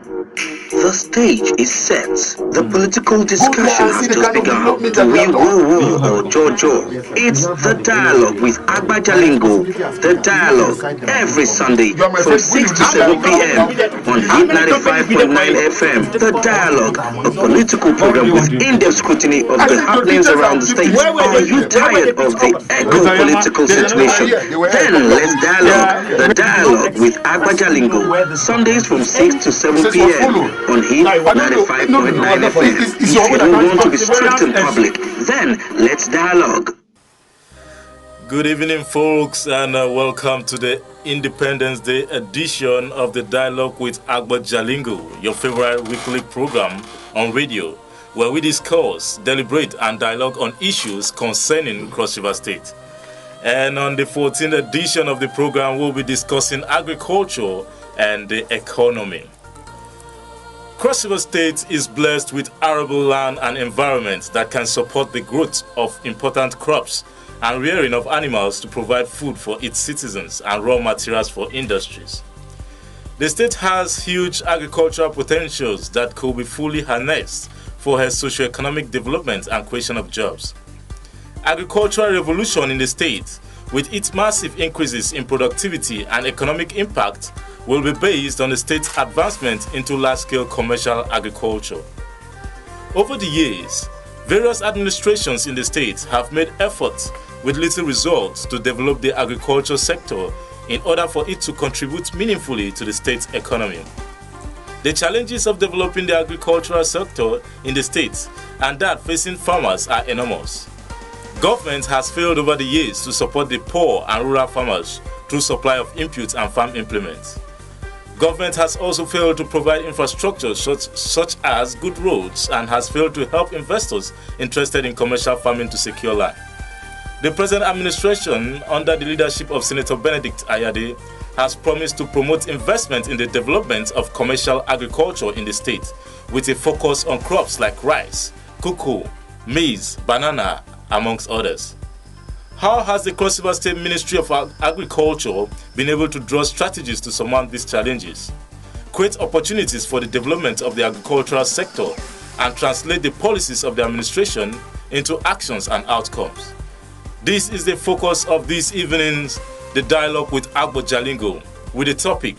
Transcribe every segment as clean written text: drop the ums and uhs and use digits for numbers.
The stage is set. The political discussion has just begun. Do we woo or jojo? It's the dialogue with Agbajalingo. The dialogue every Sunday from 6 to 7 p.m. on Hit 95.9 FM. The dialogue, a political program with in-depth scrutiny of the happenings around the state. Are you tired of the eco-political situation? Then let's dialogue. The dialogue with Agbajalingo. Sundays from 6 to 7 p.m. on Hit 95.9 FM. If you don't want to be stripped in public, then let's dialogue. Good evening, folks, and welcome to the Independence Day edition of the Dialogue with Agbajalingo, your favorite weekly program on radio, where we discuss, deliberate, and dialogue on issues concerning Cross River State. And on the 14th edition of the program, we'll be discussing agriculture and the economy. Cross River State is blessed with arable land and environment that can support the growth of important crops and rearing of animals to provide food for its citizens and raw materials for industries. The state has huge agricultural potentials that could be fully harnessed for her socio-economic development and creation of jobs. Agricultural revolution in the state, with its massive increases in productivity and economic impact, will be based on the state's advancement into large-scale commercial agriculture. Over the years, various administrations in the state have made efforts with little results to develop the agriculture sector in order for it to contribute meaningfully to the state's economy. The challenges of developing the agricultural sector in the state and that facing farmers are enormous. Government has failed over the years to support the poor and rural farmers through supply of inputs and farm implements. Government has also failed to provide infrastructure such as good roads and has failed to help investors interested in commercial farming to secure land. The present administration, under the leadership of Senator Benedict Ayade, has promised to promote investment in the development of commercial agriculture in the state, with a focus on crops like rice, cocoa, maize, banana, amongst others. How has the Cross River State Ministry of Agriculture been able to draw strategies to surmount these challenges, create opportunities for the development of the agricultural sector, and translate the policies of the administration into actions and outcomes? This is the focus of this evening's The Dialogue with Agbajalingo, with the topic,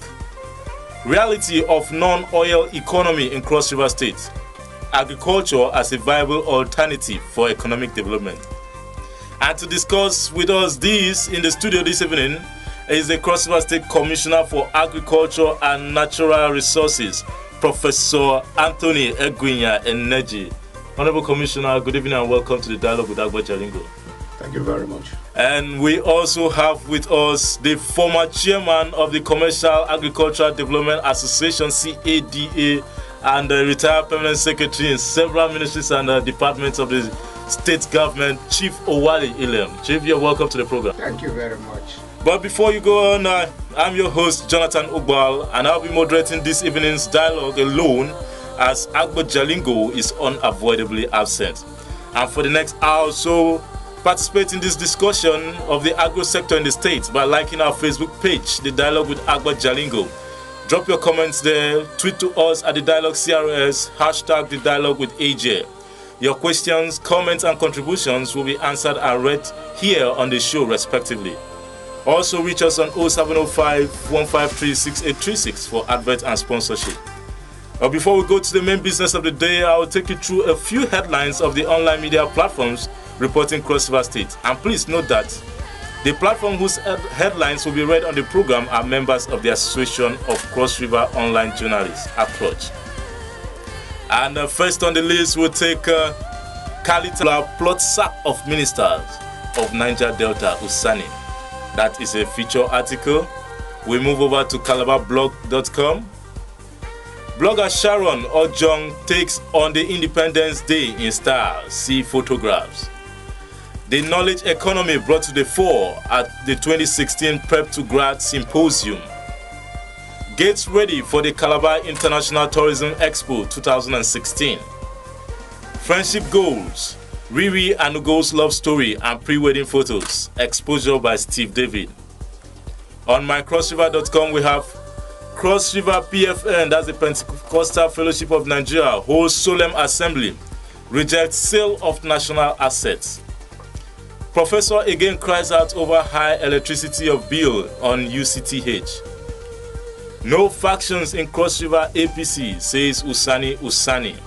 Reality of Non-Oil Economy in Cross River State, Agriculture as a Viable Alternative for Economic Development. And to discuss with us this in the studio this evening is the Cross River State Commissioner for Agriculture and Natural Resources, Professor Anthony Egwinya Eneji. Honorable Commissioner, good evening and welcome to the Dialogue with Agbajalingo. Thank you very much. And we also have with us the former chairman of the Commercial Agricultural Development Association, CADA, and the retired permanent secretary in several ministries and departments of the state government, Chief Owale Ilem. Chief, you're welcome to the program. Thank you very much. But before you go on, I'm your host, Jonathan Ugbal, and I'll be moderating this evening's dialogue alone as Agbajalingo is unavoidably absent. And for the next hour or so, participate in this discussion of the agro sector in the state by liking our Facebook page, The Dialogue with Agbajalingo. Drop your comments there, tweet to us at The Dialogue CRS, hashtag The Dialogue with AJ. Your questions, comments, and contributions will be answered and read here on the show, respectively. Also, reach us on 0705 153 6836 for advert and sponsorship. But before we go to the main business of the day, I will take you through a few headlines of the online media platforms reporting Cross River State. And please note that the platform whose headlines will be read on the program are members of the Association of Cross River Online Journalists, ACROJ. And first on the list, we'll take Kalitala plot sack of ministers of Niger Delta, Usani. That is a feature article. We move over to calabarblog.com. Blogger Sharon Ojong takes on the Independence Day in style. See photographs. The knowledge economy brought to the fore at the 2016 Prep to Grad Symposium. Gates ready for the Calabar International Tourism Expo 2016. Friendship goals, Riri and Ugo's love story and pre-wedding photos. Exposure by Steve David. On mycrossriver.com we have Cross River PFN, that's the Pentecostal Fellowship of Nigeria, holds solemn assembly, rejects sale of national assets. Professor again cries out over high electricity of bill on UCTH. No factions in Cross River APC, says Usani.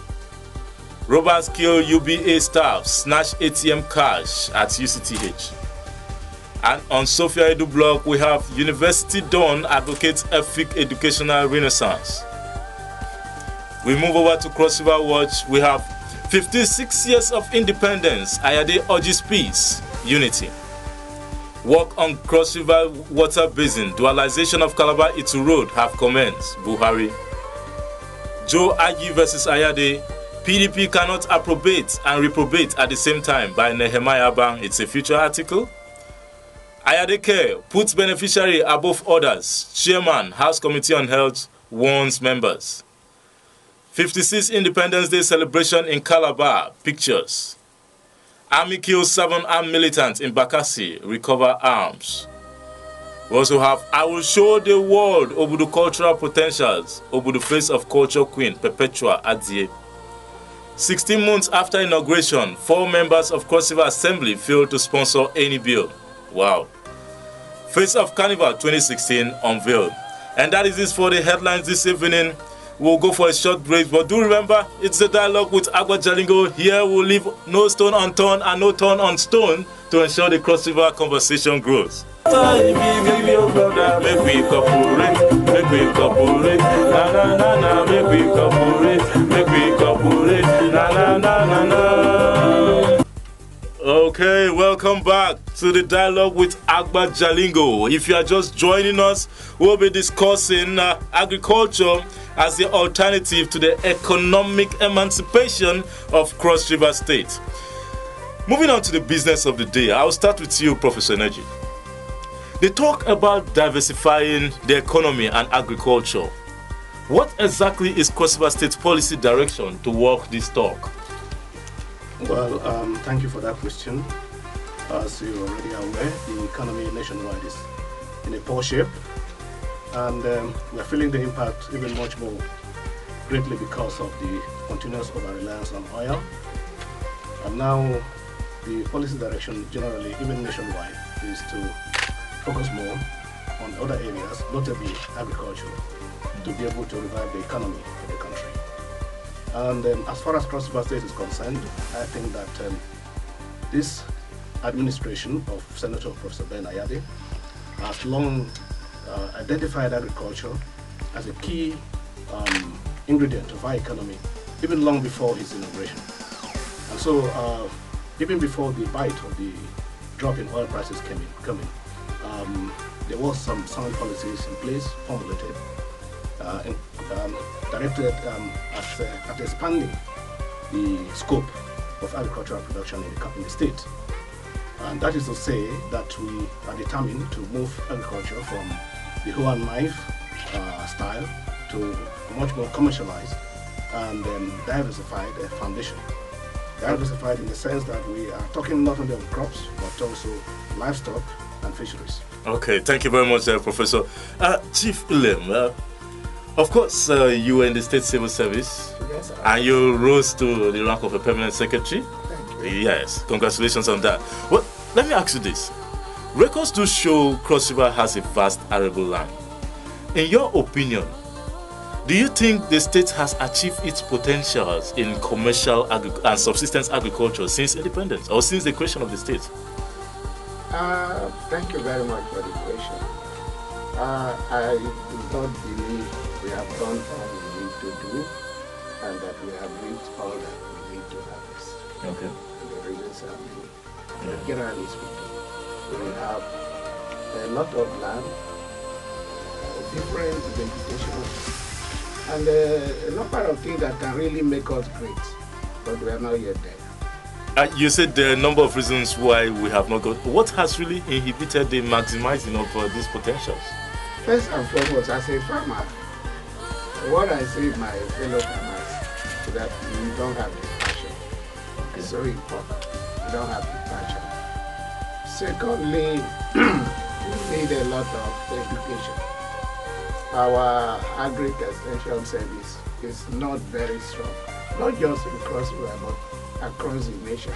Robbers kill UBA staff, snatch ATM cash at UCTH. And on Sophia Edu Block, we have University Dawn advocates Efik educational renaissance. We move over to Cross River Watch. We have 56 years of independence. Ayade urges peace, unity. Work on Cross River Water Basin, dualization of Calabar Itu Road have commenced. Buhari. Joe Agi versus Ayade. PDP cannot approbate and reprobate at the same time by Nehemiah Bang. It's a future article. Ayade Care puts beneficiary above others. Chairman, House Committee on Health warns members. 56th Independence Day celebration in Calabar. Pictures. Army kills 7 armed militants in Bakassi. Recover arms. We also have I will show the world Obudu cultural potentials. Obudu face of culture queen Perpetua Adie. 16 months after inauguration, 4 members of Cross River Assembly failed to sponsor any bill. Wow. Face of Carnival 2016 unveiled. And that is it for the headlines this evening. We'll go for a short break, but do remember, it's the dialogue with Agba Jalingo. Here we'll leave no stone unturned and no turn on stone to ensure the Cross River conversation grows. Make we cooperate, make we cooperate, na na na na, make we cooperate, na na na na na. Okay, welcome back to the dialogue with Agba Jalingo. If you are just joining us, we'll be discussing agriculture as the alternative to the economic emancipation of Cross River State. Moving on to the business of the day, I'll start with you, Professor Energy. They talk about diversifying the economy and agriculture. What exactly is Cross River State's policy direction to walk this talk? Well, thank you for that question. As you're already aware, the economy nationwide is in a poor shape, and we're feeling the impact even much more greatly because of the continuous over-reliance on oil. And now the policy direction generally, even nationwide, is to focus more on other areas, notably agriculture, to be able to revive the economy of the country. And as far as Cross River State is concerned, I think that this administration of Senator Professor Ben Ayade has long identified agriculture as a key ingredient of our economy, even long before his inauguration. And so, even before the bite of the drop in oil prices coming, there was some sound policies in place, formulated, directed at expanding the scope of agricultural production in the state. And that is to say that we are determined to move agriculture from the hoe and knife style to a much more commercialized and diversified foundation. Diversified in the sense that we are talking not only of crops, but also livestock and fisheries. Okay, thank you very much, Professor. Chief Ulem, of course, you were in the State Civil Service, yes, and you rose to the rank of a permanent secretary. Thank you. Yes, congratulations on that. Well, let me ask you this. Records do show Cross River has a vast arable land. In your opinion, do you think the state has achieved its potentials in commercial and subsistence agriculture since independence or since the creation of the state? Thank you very much for the question. I do not believe we have done all we need to do and that we have reached all that we need to harvest. Okay. And the reasons are many. Generally speaking, we have a lot of land, different vegetation, and a number of things that can really make us great, but we are not yet there. You said there are a number of reasons why we have not got. What has really inhibited the maximizing of these potentials? First and foremost, as a farmer, what I say to my fellow farmers is that you don't have the passion. It's so important. You don't have the passion. Secondly, you need a lot of education. our agri-extension service is not very strong. Not just across Rwanda, but across the nation.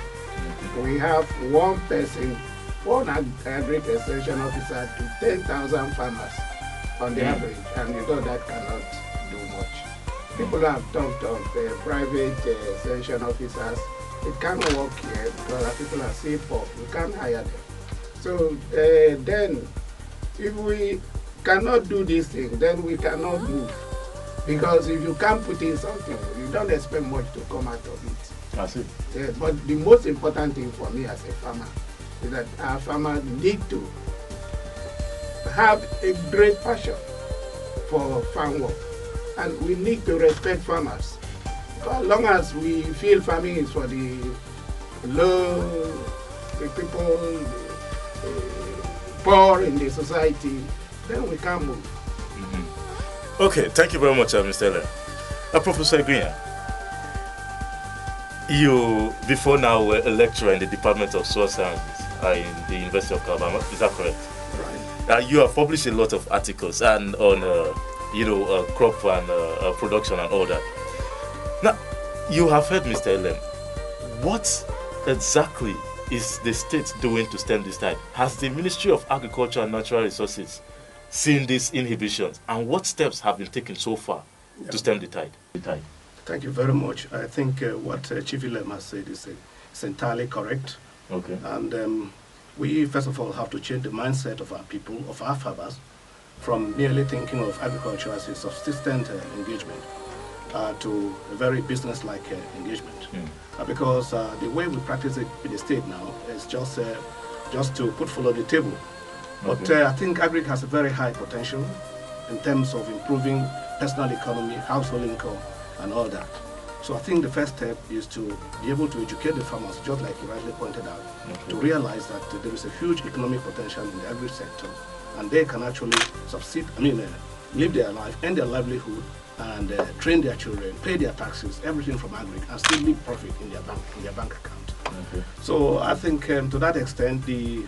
We have one person, one agri-extension officer to 10,000 farmers on the average, and you know that cannot do much. People have talked of private extension officers. It cannot work here because our people are still poor. We can't hire them. So then, if we cannot do this thing, then we cannot move. Because if you can't put in something, you don't expect much to come out of it. I see. But the most important thing for me as a farmer is that our farmers need to have a great passion for farm work. And we need to respect farmers. As long as we feel farming is for the low, the people, the poor in the society, then we can't move. Okay, thank you very much, Mr. Ellen. Professor Green, you before now were a lecturer in the Department of Soil Sciences in the University of Calabar. Is that correct? Right. You have published a lot of articles and on crop and production and all that. Now, you have heard Mr. Ellen. What exactly is the state doing to stem this tide? Has the Ministry of Agriculture and Natural Resources seen these inhibitions, and what steps have been taken so far to stem the tide? Thank you very much. I think what Chief Ilem has said is entirely correct. Okay. And we, first of all, have to change the mindset of our people, of our farmers, from merely thinking of agriculture as a subsistent engagement to a very business-like engagement. Because the way we practice it in the state now is just to put food on the table. But I think agri has a very high potential in terms of improving personal economy, household income, and all that. So I think the first step is to be able to educate the farmers, just like you rightly pointed out, to realize that there is a huge economic potential in the agri sector, and they can actually live their life, earn their livelihood, and train their children, pay their taxes, everything from agri, and still leave profit in their bank account. So I think to that extent, the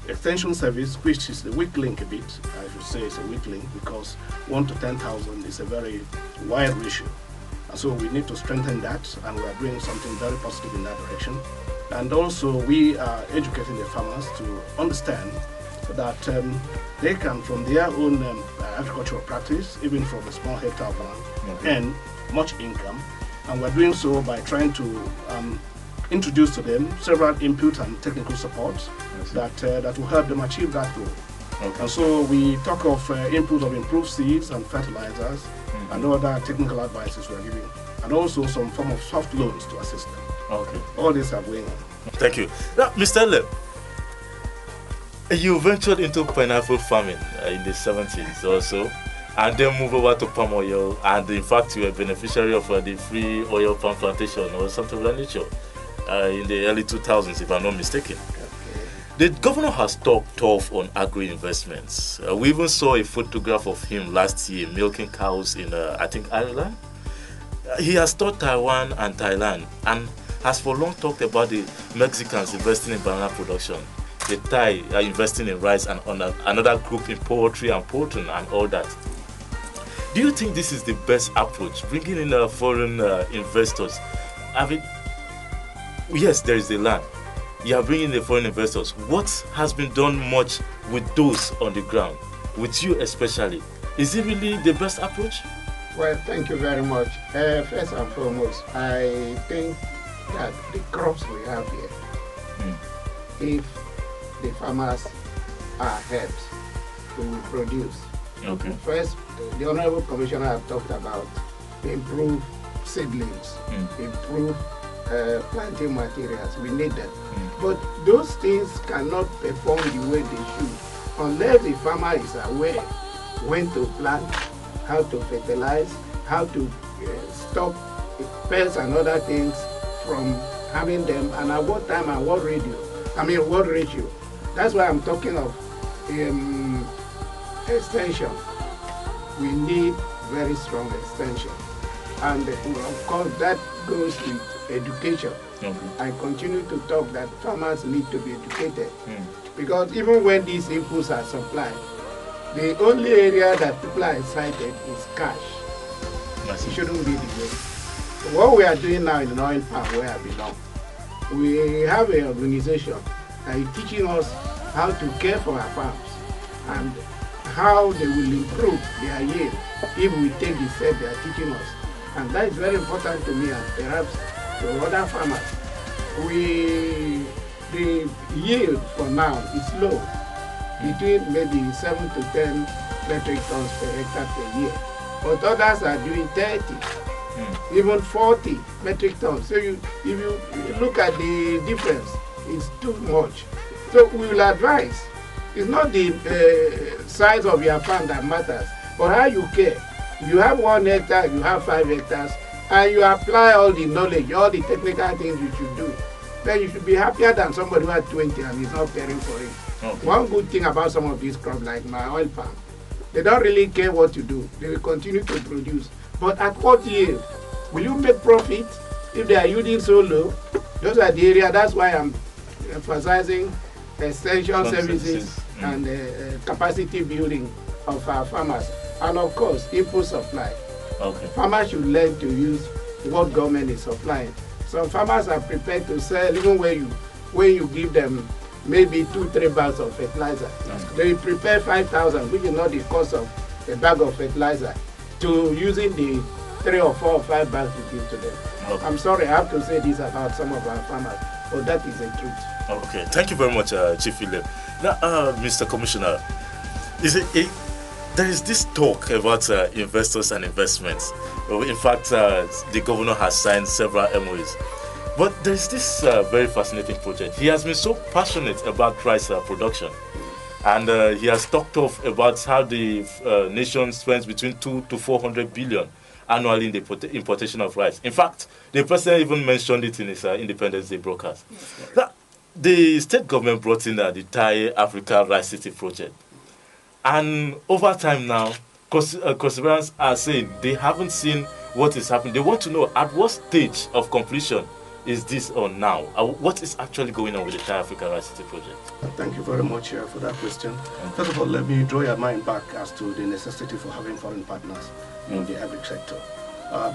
Extension Service, which is the weak link a bit, I should say it's a weak link because 1 to 10,000 is a very wide ratio. And so we need to strengthen that, and we are doing something very positive in that direction. And also we are educating the farmers to understand that they can, from their own agricultural practice, even from a small hectare of land, earn much income. And we're doing so by trying to introduce to them several input and technical supports that will help them achieve that goal. And so we talk of input of improved seeds and fertilizers and other technical advices we're giving, and also some form of soft loans to assist them. All these are going on. Thank you. Now, Mr. Ellen, you ventured into pineapple farming in the 70s or so, and then moved over to palm oil, and in fact you were a beneficiary of the free oil palm plantation or something of that nature in the early 2000s, if I'm not mistaken. The governor has talked tough on agri-investments. We even saw a photograph of him last year milking cows in, I think, Ireland. He has taught Taiwan and Thailand, and has for long talked about the Mexicans investing in banana production, the Thai are investing in rice, and another group in poultry and poultry and all that. Do you think this is the best approach, bringing in foreign investors? I mean, yes, there is the land. You are bringing the foreign investors. What has been done much with those on the ground, with you especially? Is it really the best approach? Well, thank you very much. First and foremost, I think that the crops we have here, if the farmers are helped to produce. First, the Honorable Commissioner have talked about improve seedlings, improve planting materials. We need them. But those things cannot perform the way they should unless the farmer is aware when to plant, how to fertilize, how to stop pests and other things from having them, and at what time and what ratio. That's why I'm talking of extension. We need very strong extension. And of course that goes with education. I continue to talk that farmers need to be educated. Because even when these inputs are supplied, The only area that people are excited is cash. It shouldn't be the way. So what we are doing now in the oil palm where I belong, we have an organization that is teaching us how to care for our farms and how they will improve their yield if we take the step they are teaching us. And that is very important to me and perhaps to other farmers. The yield for now is low, between maybe 7 to 10 metric tons per hectare per year. But others are doing 30, even 40 metric tons. So if you look at the difference, it's too much. So we will advise, it's not the size of your farm that matters, but how you care. If you have 1 hectare, you have 5 hectares, and you apply all the knowledge, all the technical things you should do, then you should be happier than somebody who had 20 and is not caring for it. Okay. One good thing about some of these crops, like my oil palm, they don't really care what you do. They will continue to produce. But at what yield? Will you make profit if they are yielding so low? Those are the area. That's why I'm emphasizing extension services and capacity building of our farmers. And of course, input supply. Okay. Farmers should learn to use what government is supplying. Some farmers are prepared to sell even when you give them maybe 2-3 bags of fertilizer. They prepare 5,000, which is not the cost of a bag of fertilizer, to using the 3 or 4 or 5 bags you give to them. Okay. I'm sorry, I have to say this about some of our farmers, but that is the truth. Okay, thank you very much, Chief Philip. Now, Mr. Commissioner, there is this talk about investors and investments. In fact, the governor has signed several MOUs. But there is this very fascinating project. He has been so passionate about rice production. And he has talked about how the nation spends between 200 to 400 billion annually in the importation of rice. In fact, the president even mentioned it in his Independence Day broadcast. Now, the state government brought in the Thai Africa Rice City project. And over time now, Crossriverans are saying they haven't seen what is happening. They want to know at what stage of completion is this on now? What is actually going on with the Thai Africa Rice City project? Thank you very much for that question. First of all, let me draw your mind back as to the necessity for having foreign partners in the agri sector.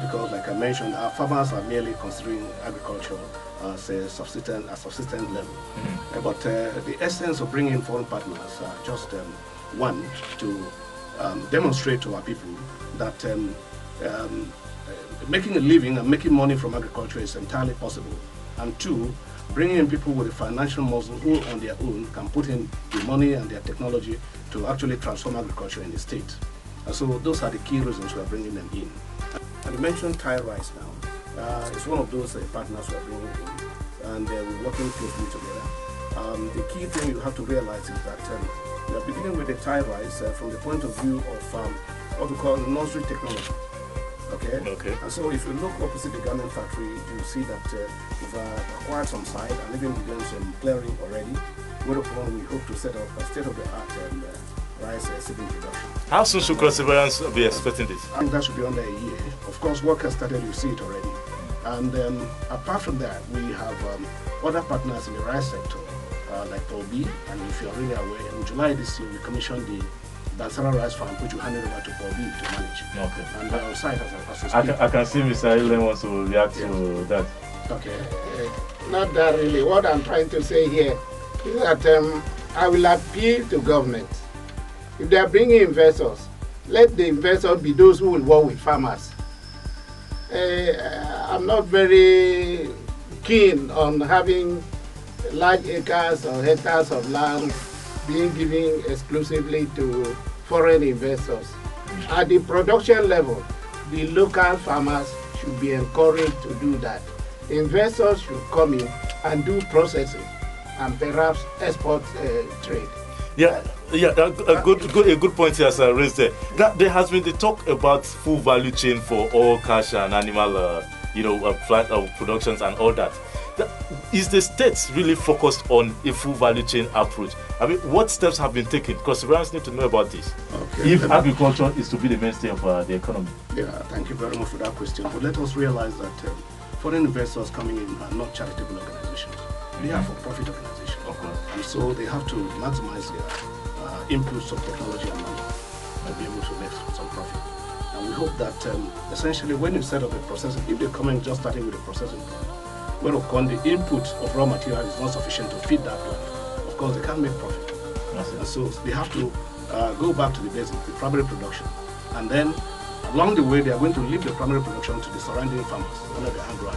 Because like I mentioned, our farmers are merely considering agriculture as a subsistence level. But the essence of bringing foreign partners just one, to demonstrate to our people that making a living and making money from agriculture is entirely possible. And 2, bringing in people with a financial muscle who on their own can put in the money and their technology to actually transform agriculture in the state. And so those are the key reasons we are bringing them in. And you mentioned Thai rice now. It's one of those partners we are bringing in, and we're working closely together. The key thing you have to realize is that we are beginning with the Thai rice from the point of view of what we call nursery technology. Okay. And so if you look opposite the garment factory, you see that we've acquired some site and even begun some clearing already. Whereupon we hope to set up a state-of-the-art rice seeding production. How soon should Crossriverans be expecting this? I think that should be under a year. Of course, work has started, you see it already. And apart from that, we have other partners in the rice sector, like Paul B. And if you're really aware, in July this year, we commissioned the Bansara Rice Farm, which we handed over to Paul B to manage. Okay. And they're on site as we speak. I can see Mr. Ilen wants to react to that. Okay. Not that really. What I'm trying to say here is that I will appeal to government. If they are bringing investors, let the investors be those who will work with farmers. I'm not very keen on having large acres or hectares of land being given exclusively to foreign investors. At the production level, the local farmers should be encouraged to do that. Investors should come in and do processing and perhaps export trade. A good point has raised there. There has been the talk about full value chain for all cash and animal, plant productions and all that. Is the state really focused on a full value chain approach? I mean, what steps have been taken? Because Crossriverans need to know about this. Okay. If agriculture is to be the mainstay of the economy. Yeah, thank you very much for that question. But let us realize that foreign investors coming in are not charitable organizations. They are for-profit organizations. And so they have to maximize their inputs of technology and money. and be able to make some profit. And we hope that essentially when you set up a processing, if they come in just starting with a processing plant, where of course the input of raw material is not sufficient to feed that plant, of course they can't make profit. And so they have to go back to the basic, the primary production. And then along the way, they are going to leave the primary production to the surrounding farmers, under the agro.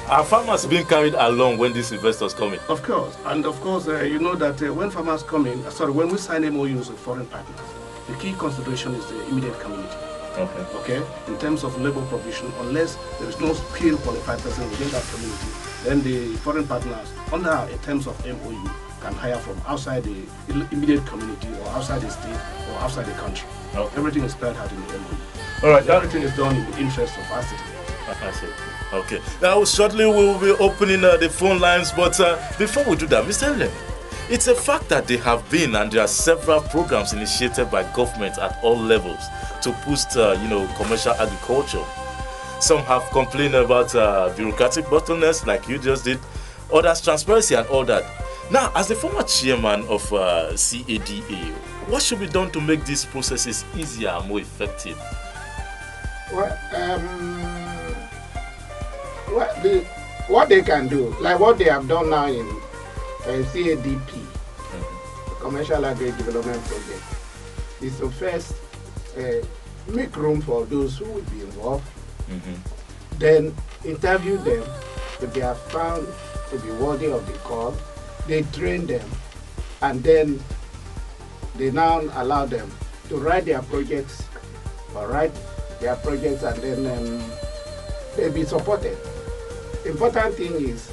Are farmers being carried along when these investors come in? Of course. And of course, you know that when farmers come in, when we sign MOUs with foreign partners, the key consideration is the immediate community. Okay. In terms of labor provision, unless there is no skilled qualified person within that community, then the foreign partners, under in terms of MOU, can hire from outside the immediate community or outside the state or outside the country. Everything is spelled out in the MOU. All right. Everything is done in the interest of our citizens. I see. Okay. Now, shortly we will be opening the phone lines, but before we do that, Mr. Lem, it's a fact that there have been and there are several programs initiated by government at all levels to boost, commercial agriculture. Some have complained about bureaucratic bottlenecks, like you just did. Others, transparency and all that. Now, as the former chairman of CADA, what should be done to make these processes easier and more effective? Well, what they can do, like what they have done now in CADP, Commercial Agri Development Project, is to first make room for those who will be involved, then interview them. If they are found to be worthy of the call, they train them, and then they now allow them to write their projects, and then they'll be supported. The important thing is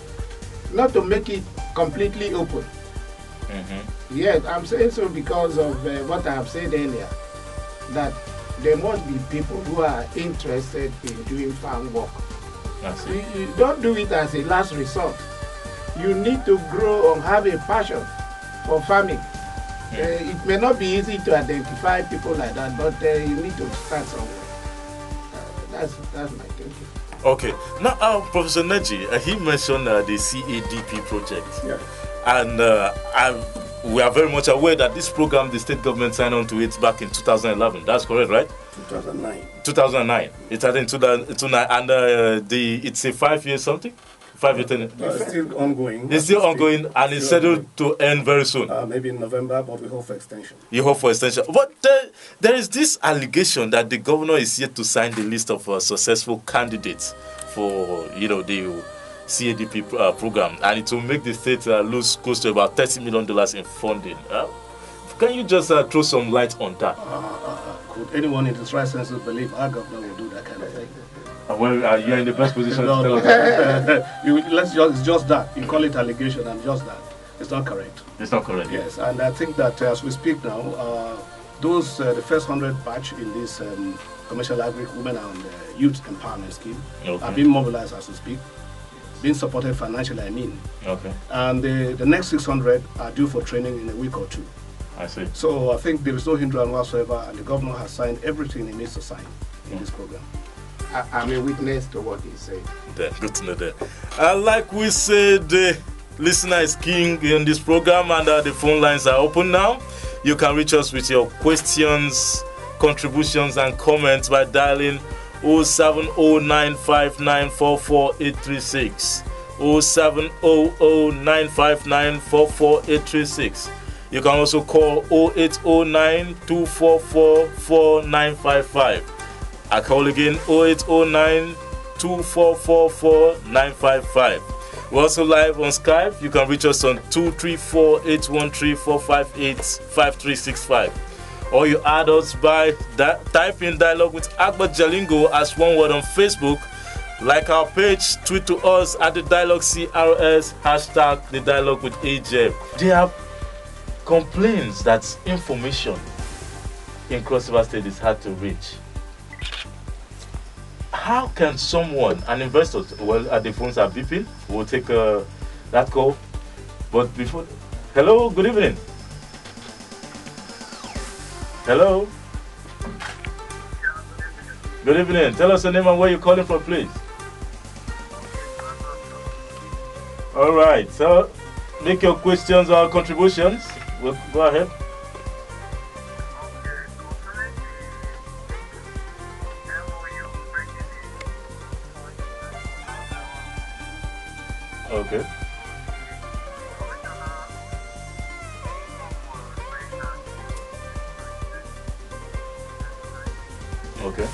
not to make it completely open. Yes, I'm saying so because of what I have said earlier, that there must be people who are interested in doing farm work. You don't do it as a last resort. You need to grow or have a passion for farming. It may not be easy to identify people like that, but you need to start somewhere. That's my thinking. Okay. Now, Professor Neji, he mentioned the CADP project. Yeah. And we are very much aware that this program, the state government signed on to it back in 2011. That's correct, right? 2009. 2009. It had in 2009, and it's a 5-year something? 5-year tenure. It's still ongoing. It's still ongoing, and it's scheduled to end very soon. Maybe in November, but we hope for extension. You hope for extension. But there is this allegation that the governor is yet to sign the list of successful candidates for, the CADP program, and it will make the state lose close to about $30 million in funding. Can you just throw some light on that? Could anyone in his right senses believe our governor will do that kind of thing? Well, you're in the best position No, to tell us. It's just that. You call it allegation and just that. It's not correct. It's not correct. Yes, and I think that as we speak now, the first 100 batch in this commercial agri women and youth empowerment scheme are being mobilized as we speak, being supported financially, I mean. Okay. And the next 600 are due for training in a week or two. I see. So I think there is no hindrance whatsoever, and the governor has signed everything he needs to sign in this program. I'm a witness to what he said. Good to know that. Like we said, the listener is king in this program, and the phone lines are open now. You can reach us with your questions, contributions, and comments by dialing 07095944836, 07009594436. You can also call 080924444955. I call again 080924444955. We're also live on Skype. You can reach us on 234-813-458-5365. Or you add us by type in Dialogue with Agba Jalingo as one word on Facebook. Like our page, tweet to us at the Dialogue CRS, hashtag the Dialogue with AJ. There are complaints that information in Cross River State is hard to reach. How can someone, an investor, the phones are beeping, we'll take that call. But before, hello, good evening. Hello. Good evening. Tell us your name and where you're calling from, please. All right. So, make your questions or contributions. We'll go ahead. Okay. Okay. Okay.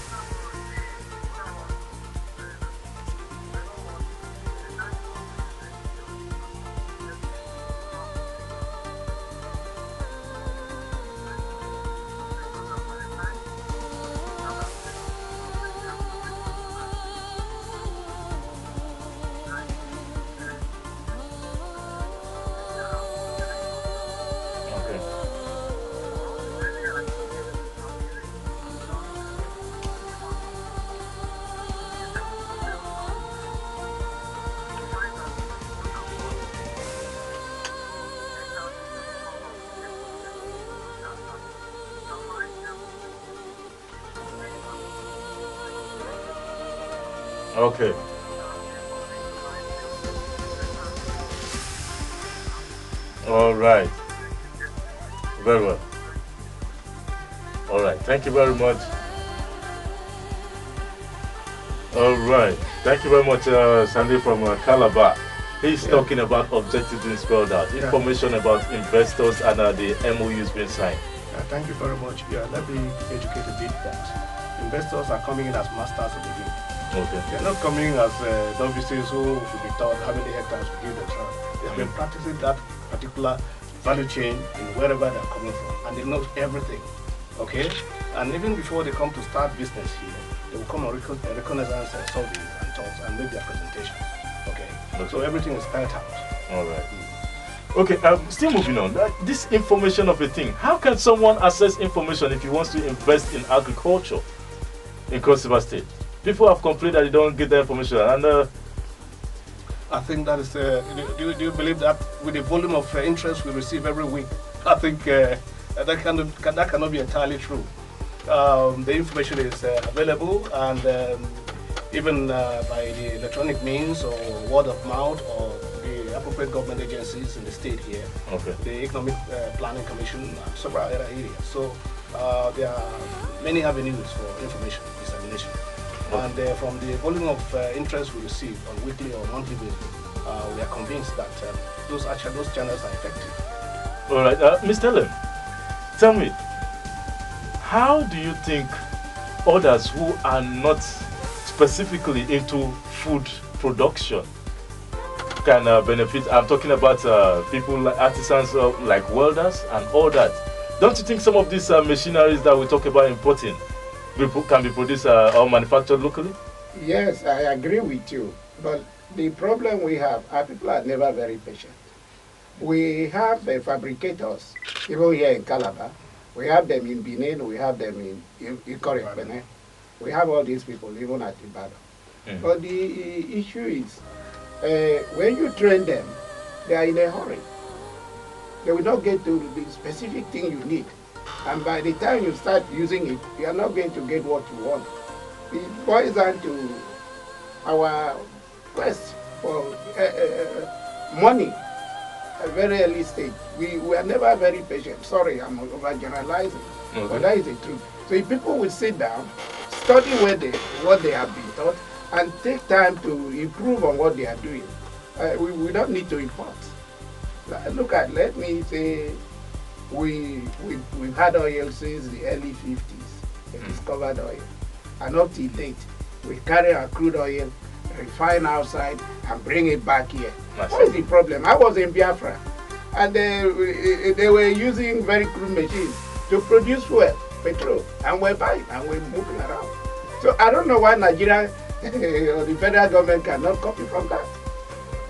Okay. All right. Very well. All right. Thank you very much. All right. Thank you very much, Sandy from Calabar. He's talking about objectives being spelled out, information about investors and the MOUs being signed. Thank you very much. Yeah, let me educate a bit that investors are coming in as masters of the game. Okay. They're not coming as novices who should be taught how many hectares to give themselves. They have been practicing that particular value chain in wherever they're coming from, and they know everything. Okay? And even before they come to start business here, they will come on reconnaissance and survey and talks and make their presentation. Okay? So everything is spelled out. All right. Okay, still moving on. This information of a thing. How can someone access information if he wants to invest in agriculture in Cross River State? People have complained that they don't get the information, and I think that is. Do you believe that with the volume of interest we receive every week, I think that cannot be entirely true. The information is available, and even by the electronic means or word of mouth or the appropriate government agencies in the state here, the Economic Planning Commission and several other areas. So there are many avenues for information dissemination. And from the volume of interest we receive on weekly or monthly basis, we are convinced that those channels are effective. All right, Mr. Lem, tell me, how do you think others who are not specifically into food production can benefit? I'm talking about people like artisans like welders and all that. Don't you think some of these machineries that we talk about importing can be produced or manufactured locally? Yes, I agree with you. But the problem we have, our people are never very patient. We have fabricators, even here in Calabar. We have them in Benin, we have them in Ikore, Benin. We have all these people, even at Ibadan. But the issue is, when you train them, they are in a hurry. They will not get to the specific thing you need. And by the time you start using it, you are not going to get what you want. It boils down to our quest for money at a very early stage. We are never very patient. Sorry, I'm overgeneralizing, but that is the truth. So if people will sit down, study what they have been taught, and take time to improve on what they are doing, we don't need to import. Let me say, we've had oil since the early 50s, the discovered oil. And up to date, we carry our crude oil, refine outside, and bring it back here. What is the problem? I was in Biafra, and they were using very crude machines to produce fuel, petrol, and we're buying, and we're moving around. So I don't know why Nigeria or the federal government cannot copy from that.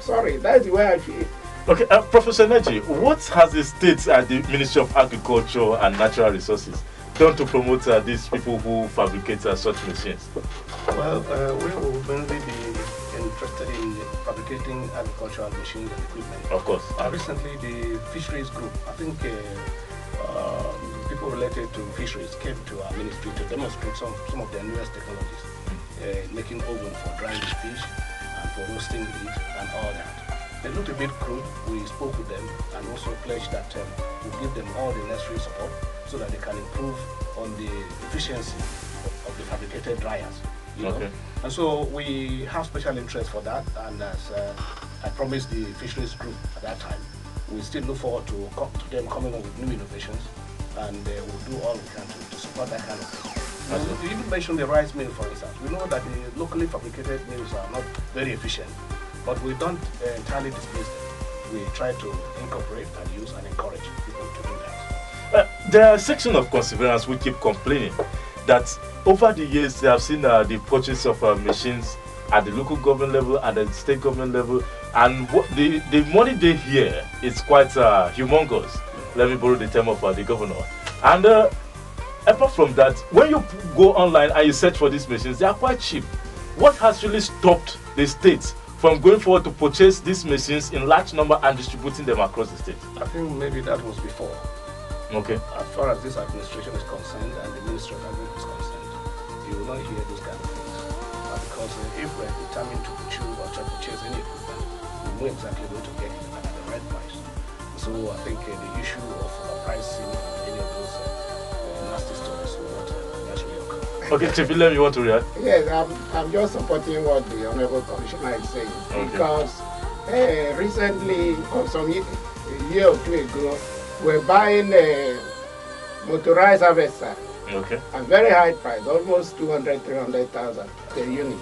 Sorry, that's the way I feel. Okay, Professor Neji, what has the state and the Ministry of Agriculture and Natural Resources done to promote these people who fabricate such machines? Well, we will mainly be interested in fabricating agricultural machines and equipment. Of course. Recently, the fisheries group, I think people related to fisheries came to our ministry to demonstrate some of their newest technologies, making oven for drying the fish and for roasting it and all that. They looked a bit crude. We spoke with them and also pledged that we'll give them all the necessary support so that they can improve on the efficiency of the fabricated dryers. You know? And so we have special interest for that, and as I promised the fisheries group at that time, we still look forward to them coming up with new innovations, and we'll do all we can to support that kind of thing. You even mentioned the rice mill, for instance. We know that the locally fabricated mills are not very efficient, but we don't entirely dismiss them. We try to incorporate and use and encourage people to do that. There are a section of conservators who keep complaining that over the years they have seen the purchase of machines at the local government level, at the state government level, and the money they hear is quite humongous. Let me borrow the term of the governor. And apart from that, when you go online and you search for these machines, they are quite cheap. What has really stopped the states from going forward to purchase these machines in large number and distributing them across the state? I think maybe that was before. Okay. As far as this administration is concerned and the Ministry of Agriculture is concerned, you will not hear those kind of things. Because if we're determined to purchase any equipment, we know exactly where to get it and at the right price. So I think the issue of pricing any of those nasty stories will not naturally occur. Okay, Chepilem, you want to react? Yes, I'm just supporting what the Honorable Commissioner is saying. Okay. Because recently, or a year or two ago, we're buying a motorized harvester Okay. at very high price, almost 200,000, 300,000 per unit.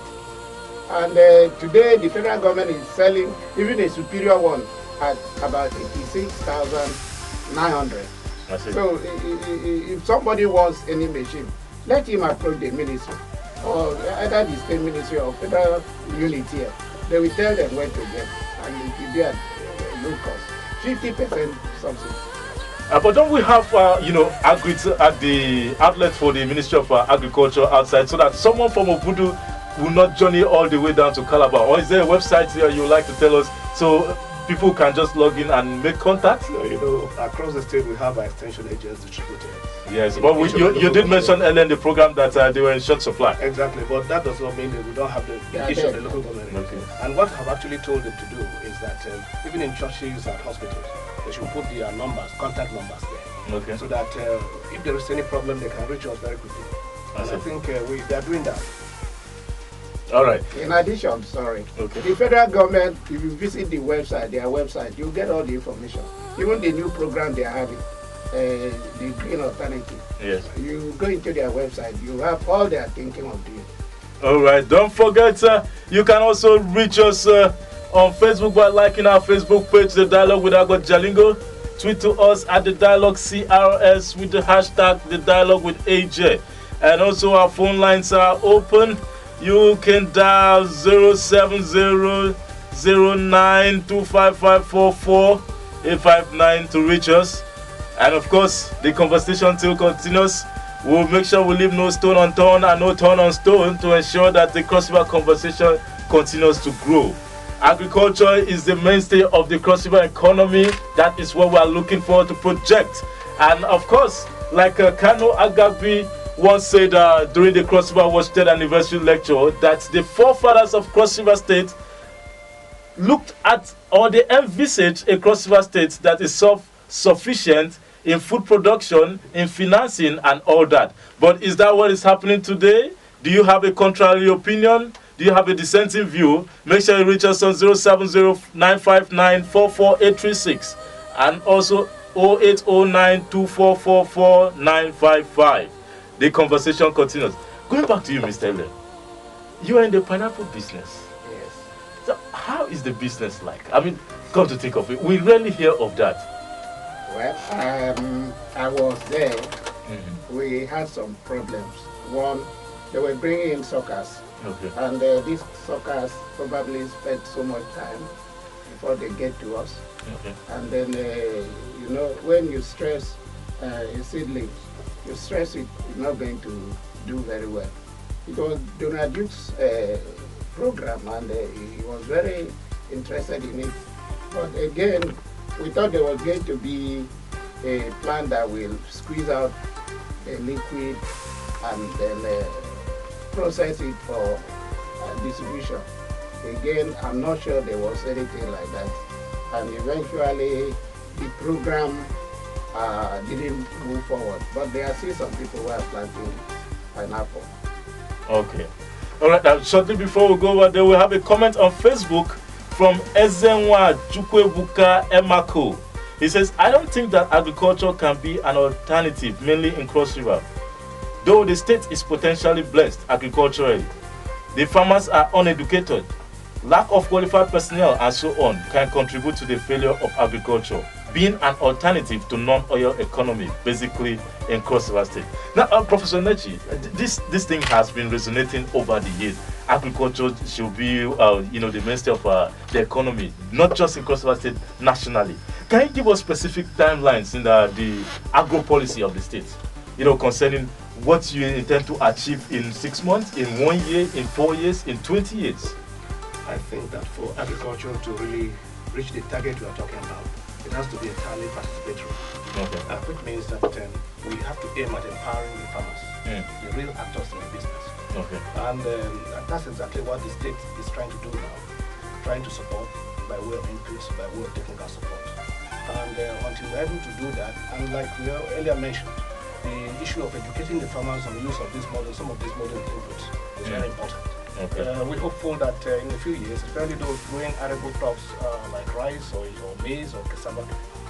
And today, the federal government is selling even a superior one at about 86,900. So if somebody wants any machine, let him approach the ministry or either the state ministry or federal unit here. They will tell them where to get, and it will be at low cost, 50% subsidy. But don't we have, agri at the outlet for the Ministry of Agriculture outside, so that someone from Obudu will not journey all the way down to Calabar? Or is there a website here you would like to tell us so people can just log in and make contact? Across the state we have our extension agents distributed. Yes, but you did mention earlier in the program that they were in short supply. Exactly, but that does not mean that we don't have the issue of the local government. Okay. And what I've actually told them to do is that even in churches and hospitals, they should put their contact numbers there. Okay. So that if there is any problem, they can reach us very quickly. And I think they are doing that. All right. In addition, Okay. the federal government, if you visit their website, you get all the information. Even the new program they are having, the Green Alternative. Yes. You go into their website, you have all they are thinking of doing. All right. Don't forget, you can also reach us on Facebook by liking our Facebook page, The Dialogue with Agba Jalingo. Tweet to us at The Dialogue CRS with the hashtag The Dialogue with AJ. And also our phone lines are open. You can dial 0700925544859 to reach us. And of course, the conversation still continues. We'll make sure we leave no stone unturned and no turn on stone to ensure that the Cross River conversation continues to grow. Agriculture is the mainstay of the Cross River economy. That is what we are looking forward to project. And of course, like Kano Agabi once said during the Cross River Watershed Anniversary Lecture, that the forefathers of Cross River State looked at, or they envisaged, a Cross River State that is self-sufficient in food production, in financing, and all that. But is that what is happening today? Do you have a contrary opinion? Do you have a dissenting view? Make sure you reach us on 070-959-44836 and also 0809-2444-955. The conversation continues. Going back to you, Mr. Ele, you are in the pineapple business. Yes. So how is the business like? I mean, come to think of it, we rarely hear of that. Well, I was there. We had some problems. One, they were bringing in suckers. Okay. And these suckers probably spend so much time before they get to us. Okay. And then, when you stress a seedling, you stress it, it's not going to do very well. It was Donald Duke's program, and he was very interested in it. But again, we thought there was going to be a plant that will squeeze out a liquid and then process it for distribution. Again, I'm not sure there was anything like that. And eventually, the program didn't move forward. But there are still some people who are planting pineapple. Okay. All right. Now, shortly before we go over there, we have a comment on Facebook from Ezenwa Chukwebuka Emako. He says, I don't think that agriculture can be an alternative, mainly in Cross River. Though the state is potentially blessed agriculturally, the farmers are uneducated. Lack of qualified personnel and so on can contribute to the failure of agriculture, being an alternative to non-oil economy, basically in Cross River State. Now, Professor Nechi, this thing has been resonating over the years. Agriculture should be, the mainstay of the economy, not just in Cross River State, nationally. Can you give us specific timelines in the agro policy of the state, concerning what you intend to achieve in 6 months, in 1 year, in 4 years, in 20 years? I think that for agriculture to really reach the target we are talking about, it has to be entirely participatory. Okay. Which means that we have to aim at empowering the farmers, the real actors in the business. Okay. And that's exactly what the state is trying to do now, trying to support by way of inputs, by way of technical support. And until we're able to do that, and like we earlier mentioned, the issue of educating the farmers on the use of some of these modern inputs is very important. Okay. We're hopeful that in a few years, especially those growing arable crops like rice or maize or cassava,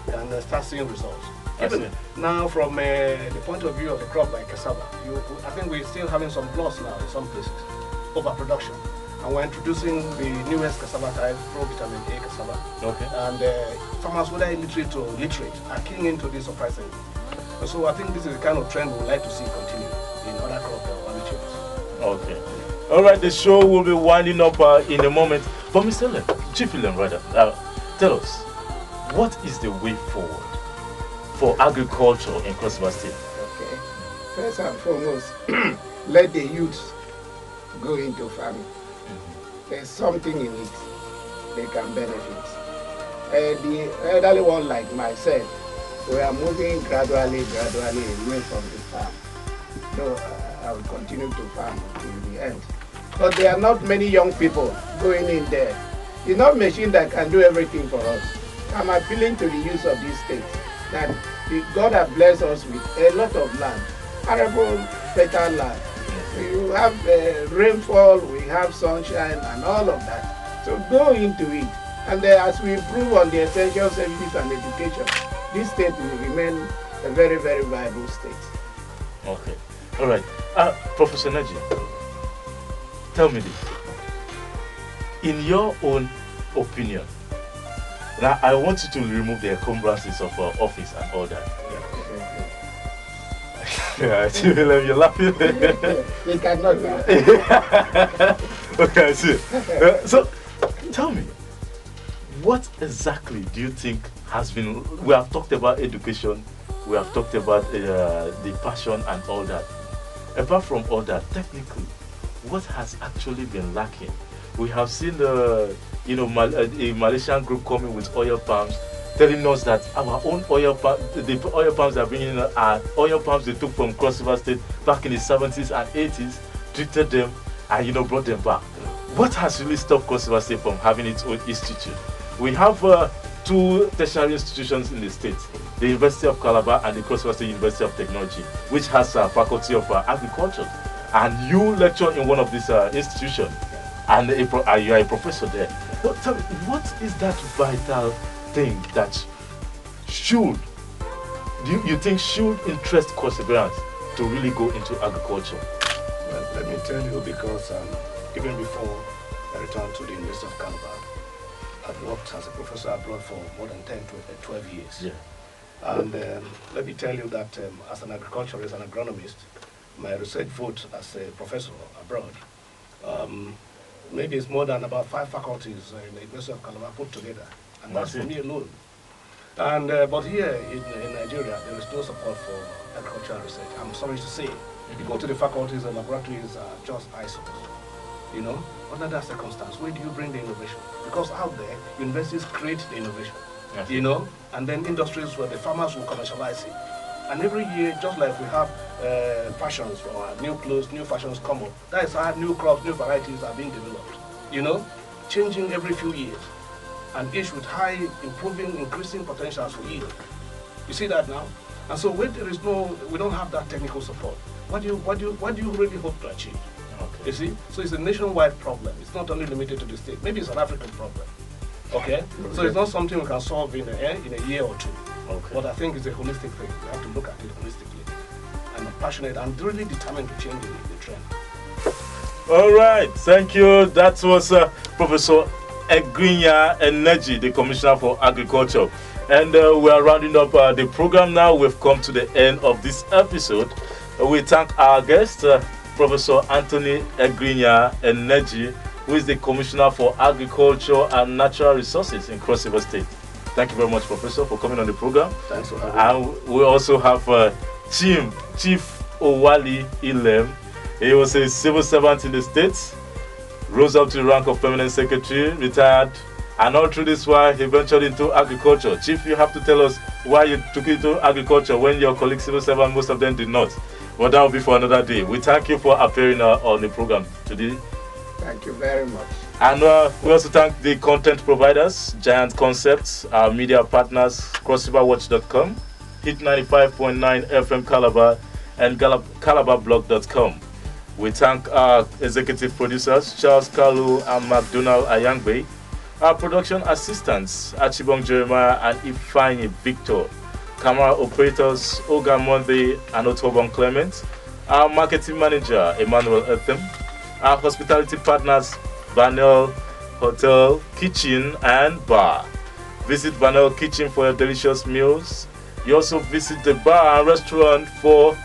can start seeing results. Even now, from the point of view of a crop like cassava, I think we're still having some loss now in some places, overproduction. And we're introducing the newest cassava type, Pro-Vitamin A cassava. Okay. And farmers, whether illiterate or literate, are keying into this surprisingly. So I think this is the kind of trend we would like to see continue in other crop varieties. Okay. All right, the show will be winding up in a moment. But Mr. Len, Chief Len, rather, tell us, what is the way forward for agriculture in Cross River State? Okay. First and foremost, let the youth go into farming. There's something in it they can benefit. The elderly one like myself, we are moving gradually away from the farm. So I will continue to farm until the end. But there are not many young people going in there. It's not machine that can do everything for us. I'm appealing to the youth of this state that God has blessed us with a lot of land, arable, fertile land. You have rainfall, we have sunshine and all of that. So go into it. And as we improve on the essential services and education, this state will remain a very, very viable state. Okay. All right. Professor Naji, tell me this. In your own opinion, now I want you to remove the encumbrances of office and all that. Yeah, you're laughing. They cannot be. Okay, I see. So, tell me, what exactly do you think has been? We have talked about education, we have talked about the passion and all that. Apart from all that, technically, what has actually been lacking? We have seen a Malaysian group coming with oil palms, telling us that our own the oil palms are bringing in are oil palms they took from Cross River State back in the 70s and 80s, treated them and brought them back. What has really stopped Cross River State from having its own institute? We have two tertiary institutions in the state, the University of Calabar and the Cross River State University of Technology, which has a faculty of agriculture. And you lecture in one of these institutions, and you are a professor there. So tell me, what is that vital thing that you think should interest Cross Riverans to really go into agriculture? Well, let me tell you, because even before I returned to the University of Calabar, I've worked as a professor abroad for more than 10 to 12 years. Yeah. And let me tell you that as an agriculturist and agronomist, my research vote as a professor abroad, maybe it's more than about 5 faculties in the University of Calabar put together. And that's for me alone. And but here in Nigeria, there is no support for agricultural research. I'm sorry to say. You go to the faculties and laboratories are just eyesores. Under that circumstance, where do you bring the innovation? Because out there, universities create the innovation, and then industries where the farmers will commercialize it. And every year, just like we have fashions for our new clothes, new fashions come up, that is how new crops, new varieties are being developed, changing every few years. And each with high, increasing potentials for yield. You see that now? And so when we don't have that technical support, what do you really hope to achieve? Okay. You see? So it's a nationwide problem. It's not only limited to the state. Maybe it's an African problem. Okay? So it's not something we can solve in a year or two. Okay. But I think it's a holistic thing. We have to look at it holistically. And I'm passionate. I'm really determined to change the trend. All right, thank you. That was Professor Egrinya Eneji, the Commissioner for Agriculture. And we are rounding up the program now. We've come to the end of this episode. We thank our guest, Professor Anthony Egrinya Eneji, who is the Commissioner for Agriculture and Natural Resources in Cross River State. Thank you very much, Professor, for coming on the program. Thanks for having me. And we also have Chief Owali Ilem. He was a civil servant in the States, rose up to the rank of permanent secretary, retired, and all through this while he ventured into agriculture. Chief, you have to tell us why you took into agriculture when your colleagues civil servant, most of them did not. But that will be for another day. We thank you for appearing on the program today. Thank you very much. And we also thank the content providers, Giant Concepts, our media partners, CrossRiverWatch.com, Hit 95.9 FM Calabar, and CalabarBlog.com. We thank our executive producers, Charles Kalu and McDonald Ayangbe, our production assistants, Achibong Jeremiah and Ifeanyi Victor, camera operators, Oga Monde and Otobon Clement, our marketing manager, Emmanuel Ethem, our hospitality partners, Vanel Hotel, Kitchen and Bar. Visit Vanel Kitchen for your delicious meals. You also visit the bar and restaurant for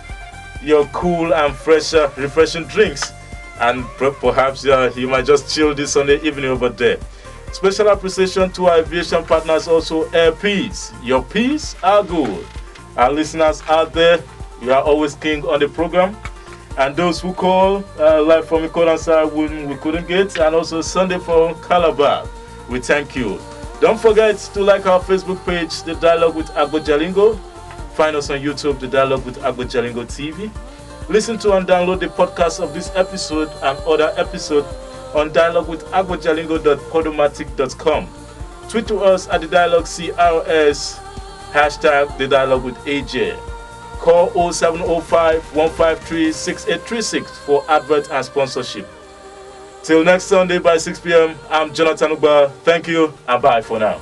your cool and fresh, refreshing drinks, and perhaps you might just chill this Sunday evening over there. Special appreciation to our aviation partners, also Air Peace. Your peace are good. Our listeners out there, you are always king on the program. And those who call live from Ikodansa we couldn't get, and also Sunday from Calabar, we thank you. Don't forget to like our Facebook page, The Dialogue with Agbo Jalingo. Find us on YouTube, The Dialogue with Agbo Jalingo TV. Listen to and download the podcast of this episode and other episodes on dialoguewitagbojalingo.podomatic.com. Tweet to us at The Dialogue CRS, hashtag The Dialogue with AJ. Call 0705-153-6836 for advert and sponsorship. Till next Sunday by 6 p.m., I'm Jonathan Uba. Thank you and bye for now.